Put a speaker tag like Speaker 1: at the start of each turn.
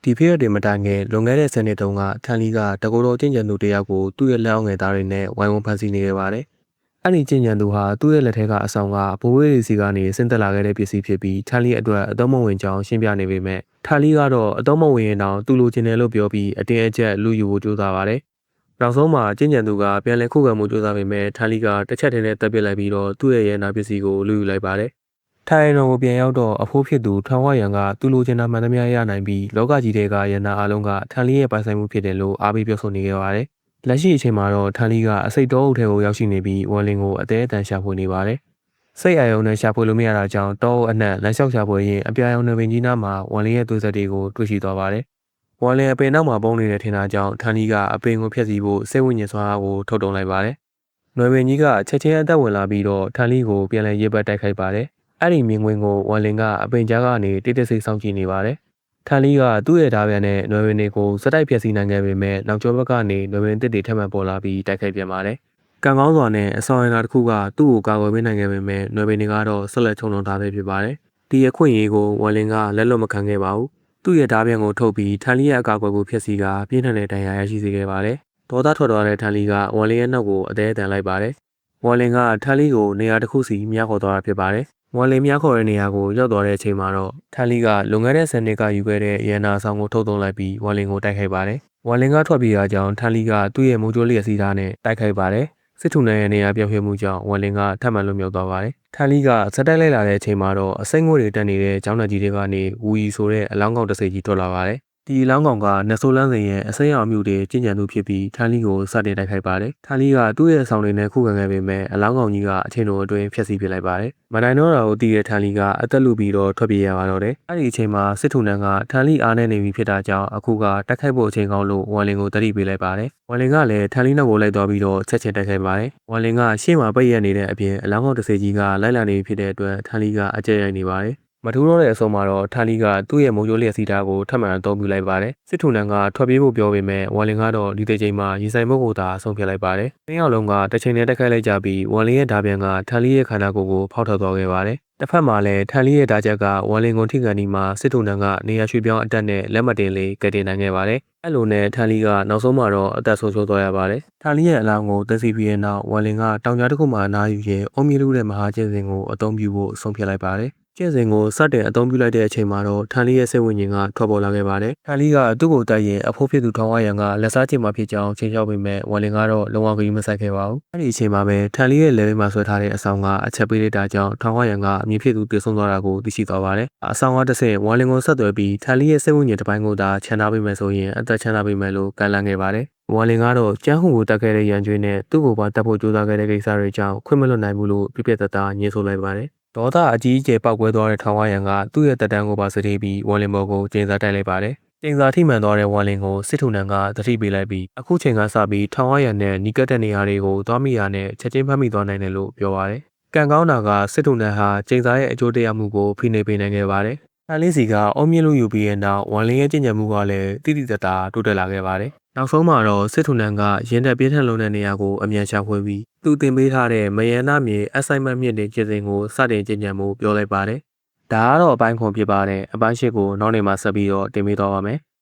Speaker 1: ဒီဖြစ်ရတဲ့မတိုင်ခင်လွန်ခဲ့တဲ့10နှစ်တုန်းကထန်လီကတကူတော်ကျင့်ကြံသူတယောက်ကိုသူ့ရဲ့လက်အောက်ငယ်သားတွေနဲ့ဝိုင်းဝန်းဖမ်းဆီးနေခဲ့ပါတယ်။အဲ့ဒီကျင့်ကြံသူဟာသူ့ရဲ့လက်ထဲကအဆောင်ကဘိုးဝေးရီစီကနေဆင်းသက်လာခဲ့တဲ့ပစ္စည်းဖြစ်ပြီးထန်လီအတွက်အသုံးမဝင်ကြောင်းရှင်းပြနေပေမဲ့ထန်လီကတော့အသုံးမဝင်ရင်တော့သူ့လိုချင်တယ်လို့ပြောပြီးအတင်းအကျပ်လူယူဖို့ကြိုးစားပါတယ်။နောက်ဆုံးမှာကျင့်ကြံသူကပြန်လည်ခုခံမှုကြိုးစားပေမဲ့ထန်လီကတစ်ချက်တည်းနဲ့တပ်ပစ်လိုက်ပြီးတော့သူ့ရဲ့ရဲနာပစ္စည်းကိုလူယူလိုက်ပါတယ်။ထိုင်တော်ကိုပြန်ရောက်တော့အဖိုးဖြစ်သူထောင်ဝရံကသူ့လိုချင်တာမှန်သမျှရနိုင်ပြီးလောကကြီးထဲကရန်နာအလုံးကထန်လီရဲ့ပိုင်ဆိုင်မှုဖြစ်တယ်လို့အားပေးပြောဆိုနေခဲ့ပါတယ်။လက်ရှိအချိန်မှာတော့ထန်လီကအစိတ်တောအုပ်ထဲကိုရောက်ရှိနေပြီးဝမ်လင်ကိုအသေးအတန်ရှာဖွေနေပါတယ်။စိတ်အယုံနဲ့ရှာဖွေလို့မရတာကြောင့်တောအုပ်အနှံ့လမ်းလျှောက်ရှာဖွေရင်းအပြာရောင်နယ်ပင်ကြီးနားမှာဝမ်လင်ရဲ့သွေးဆက်တွေကိုတွေ့ရှိသွားပါတယ်။ဝမ်လင်အပင်နောက်မှာပုံနေတဲ့ထင်တာကြောင့်ထန်လီကအပင်ကိုဖျက်ဆီးဖို့စိတ်ဝိညာဉ်စွမ်းအားကိုထုတ်တုံလိုက်ပါတယ်။နယ်ပင်ကြီးကချက်ချင်းအသက်ဝင်လာပြီးတော့ထန်လီကိုပြန်လည်ရေးပတ်တိုက်ခိုက်ပါတယ်။အဲ့ဒီမြင်ကွင်းကိုဝမ်လင်ကအပင်ကြားကနေတိတ်တဆိတ်စောင့်ကြည့်နေပါတယ်။ထန်လီကသူ့ရဲ့ဓာပြန်နဲ့နွယ်ဝင်တွေကိုစက်တိုက်ဖျက်ဆီးနိုင်ခဲ့ပေမဲ့နောက်ကျောဘက်ကနေနွယ်ဝင်တစ်တွေထပ်မံပေါ်လာပြီးတိုက်ခိုက်ပြန်ပါတယ်။ကံကောင်းစွာနဲ့အစောရနာတစ်ခုကသူ့ကိုကာကွယ်ပေးနိုင်ခဲ့ပေမဲ့နွယ်ဝင်တွေကတော့ဆက်လက်ချုံနှောင်ထားပဲဖြစ်ပါတယ်။ဒီအခွင့်အရေးကိုဝမ်လင်ကလက်လွတ်မခံခဲ့ပါဘူး။သူ့ရဲ့ဓာပြန်ကိုထုတ်ပြီးထန်လီရဲ့အကာအကွယ်ကိုဖျက်ဆီးကပြင်းထန်တဲ့ဒဏ်ရာရရှိစေခဲ့ပါတယ်။ဒေါသထွက်သွားတဲ့ထန်လီကဝမ်လင်ရဲ့နောက်ကိုအသေးအတန်လိုက်ပါတယ်။ဝမ်လင်ကထန်လီကိုနေရာတစ်ခုစီမြားခေါ်သွားတာဖြစ်ပါတယ်။ဝမ်လင်မြားခေါ်တဲ့နေရာကိုရောက်သွားတဲ့အချိန်မှာတော့ထန်လီကလွန်ခဲ့တဲ့10နှစ်ကယူခဲ့တဲ့ရန်နာဆောင်ကိုထုတ်သုံးလိုက်ပြီးဝမ်လင်ကိုတိုက်ခိုက်ပါတယ်။ဝမ်လင်ကထွက်ပြေးရကြောင်းထန်လီကသူ့ရဲ့မိုးကြိုးလျက်စီးသားနဲ့တိုက်ခိုက်ပါတယ်။စစ်ထုံရဲ့နေရာပြောင်းရွှေ့မှုကြောင့်ဝမ်လင်ကထပ်မံလွတ်မြောက်သွားပါတယ်။ထန်လီကစက်တိုက်လိုက်လာတဲ့အချိန်မှာတော့အစိမ့်ငွေတွေတက်နေတဲ့ကျောင်းသားကြီးတွေကနေဝူရီဆိုတဲ့အလောင်းကောင်တစ်စိတ်ကြီးထွက်လာပါတယ်။ဒီအလောင်းကောင်ကနဆိုးလန်းစင်ရဲ့အစိမ်းအောင်မျိုးတွေကျင့်ကြံသူဖြစ်ပြီးထန်လီကိုစတင်တိုက်ခိုက်ပါတယ်။ထန်လီကသူ့ရဲ့ဆောင်တွေနဲ့ခုခံခဲ့ပေမဲ့အလောင်းကောင်ကြီးကအချိန်တော်အတွင်းဖျက်ဆီးပစ်လိုက်ပါတယ်။မနိုင်တော့တာကိုတည်တဲ့ထန်လီကအသက်လူပြီးတော့ထွက်ပြေးရပါတော့တယ်။အဲ့ဒီအချိန်မှာစစ်ထုံနန်းကထန်လီအားနဲ့နေပြီဖြစ်တာကြောင့်အခုကတိုက်ခိုက်ဖို့အချိန်ကောင်းလို့ဝမ်လင်ကိုတတိပေးလိုက်ပါတယ်။ဝမ်လင်ကလည်းထန်လီနောက်ကိုလိုက်သွားပြီးတော့ချက်ချင်းတိုက်ခိုက်ပါတယ်။ဝမ်လင်ကရှေ့မှာပိတ်ရနေတဲ့အပြင်အလောင်းကောင်တစ်စိတ်ကြီးကလိုက်လာနေပြီဖြစ်တဲ့အတွက်ထန်လီကအကြက်ရိုက်နေပါတယ်။မထူးတော့တဲ့အဆုံးမှာတော့ထန်လီကသူ့ရဲ့မိုးကြိုးလျက်စီးသားကိုထပ်မံအသုံးပြုလိုက်ပါတယ်။စစ်ထုံနန်းကထွက်ပြေးဖို့ပြောပေမဲ့ဝမ်လင်ကတော့ဒီတစ်ချိန်မှာရေဆိုင်မှုကိုသာဆုံးဖြတ်လိုက်ပါတယ်။တင်းအောင်လုံးကတစ်ချိန်နဲ့တိုက်ခိုက်လိုက်ကြပြီးဝမ်လင်ရဲ့ဓာပြန်ကထန်လီရဲ့ခန္ဓာကိုယ်ကိုဖောက်ထွက်သွားခဲ့ပါတယ်။တစ်ဖက်မှာလည်းထန်လီရဲ့ဓာချက်ကဝမ်လင်ကိုထိကန်ဒီမှာစစ်ထုံနန်းကနေရာရွှေ့ပြောင်းအတက်နဲ့လက်မတင်လေးကတင်နိုင်ခဲ့ပါတယ်။အဲ့လိုနဲ့ထန်လီကနောက်ဆုံးမှာတော့အသက်ဆုံးရှုံးသွားရပါတယ်။ထန်လီရဲ့အလောင်းကိုသိသိပြီးတဲ့နောက်ဝမ်လင်ကတောင်ကြားတစ်ခုမှာအနားယူရဲအုံးမြလူတဲ့မဟာကျင်းစဉ်ကိုအသုံးပြုဖို့ဆုံးဖြတ်လိုက်ပါတယ်။ကျင့်စဉ်ကိုစတင်အသုံးပြုလိုက်တဲ့အချိန်မှာတော့ထန်လီရဲ့စိတ်ဝိညာဉ်ကထွက်ပေါ်လာခဲ့ပါတယ်။ထန်လီကသူ့ကိုတိုက်ရင်အဖိုးဖြစ်သူထောင်ဝရံကလက်စားချင်မှဖြစ်ကြောင်းချိန်ချောက်ပေမဲ့ဝမ်လင်ကတော့လုံးဝဂရုမစိုက်ခဲ့ပါဘူး။အဲ့ဒီအချိန်မှာပဲထန်လီရဲ့လက်ဝဲမှာဆွဲထားတဲ့အဆောင်ကအချက်ပေးလိုက်တာကြောင့်ထောင်ဝရံကအမြင်ဖြစ်သူတည်ဆုံသွားတာကိုသိရှိသွားပါတယ်။အဆောင်ကတစ်ဆင့်ဝမ်လင်ကိုဆက်သွယ်ပြီးထန်လီရဲ့စိတ်ဝိညာဉ်တစ်ပိုင်းကိုသာချန်ထားပေးမယ်ဆိုရင်အသက်ချမ်းသာပေးမယ်လို့ကန့်လန့်ခဲ့ပါတယ်။ဝမ်လင်ကတော့ကျန်းဟုကိုတက်ခဲ့တဲ့ရန်ကျွေးနဲ့သူ့ကိုပါတက်ဖို့ကြိုးစားခဲ့တဲ့ကိစ္စတွေကြောင့်ခွင့်မလွတ်နိုင်ဘူးလို့ပြပြတသားညှင်းဆိုလိုက်ပါတယ်။ဒေါသအကြီးအကျယ်ပောက်ကွဲသွားတဲ့ထောင်ဝရံကသူ့ရဲ့တက်တန်းကိုပါစတေးပြီးဝမ်လင်ဘော်ကိုကျင်းစားတိုက်လိုက်ပါတယ်။ကျင်းစားထိမှန်သွားတဲ့ဝမ်လင်ကိုစစ်ထုံနန်းကသတိပေးလိုက်ပြီးအခုချိန်ကစပြီးထောင်ဝရံနဲ့နီးကပ်တဲ့နေရာတွေကိုသွားမိရနဲ့ချက်ချင်းဖမ်းမိသွားနိုင်တယ်လို့ပြောပါတယ်။ကံကောင်းတာကစစ်ထုံနန်းဟာကျင်းစားရဲ့အကျိုးတရားမှုကိုဖိနှိပ်ပေးနိုင်ခဲ့ပါတယ်။ထန်လီစီကအုံမြင့်လို့ယူပြီးတဲ့နောက်ဝမ်လင်ရဲ့ကျင့်ကြံမှုကလည်းတိတိတတ်တာတိုးတက်လာခဲ့ပါတယ်။နောက်ဆုံးမှာတော့စစ်ထုံနန်းကရင်တက်ပြင်းထန်လုံးတဲ့နေရာကိုအမြန်ရှာဖွေပြီးသူတင်ပေးထားတဲ့မယန္နာမြေအဆိုင်မမြင့်တဲ့ကျင့်စဉ်ကိုစတင်ကျင့်ကြံမှုပြောလိုက်ပါတယ်။ဒါကတော့အပိုင်းခွန်ဖြစ်ပါတယ်။အပိုင်းရှိကိုနောက်နေ့မှာဆက်ပြီးတော့တင်ပေးသွားပါမယ်။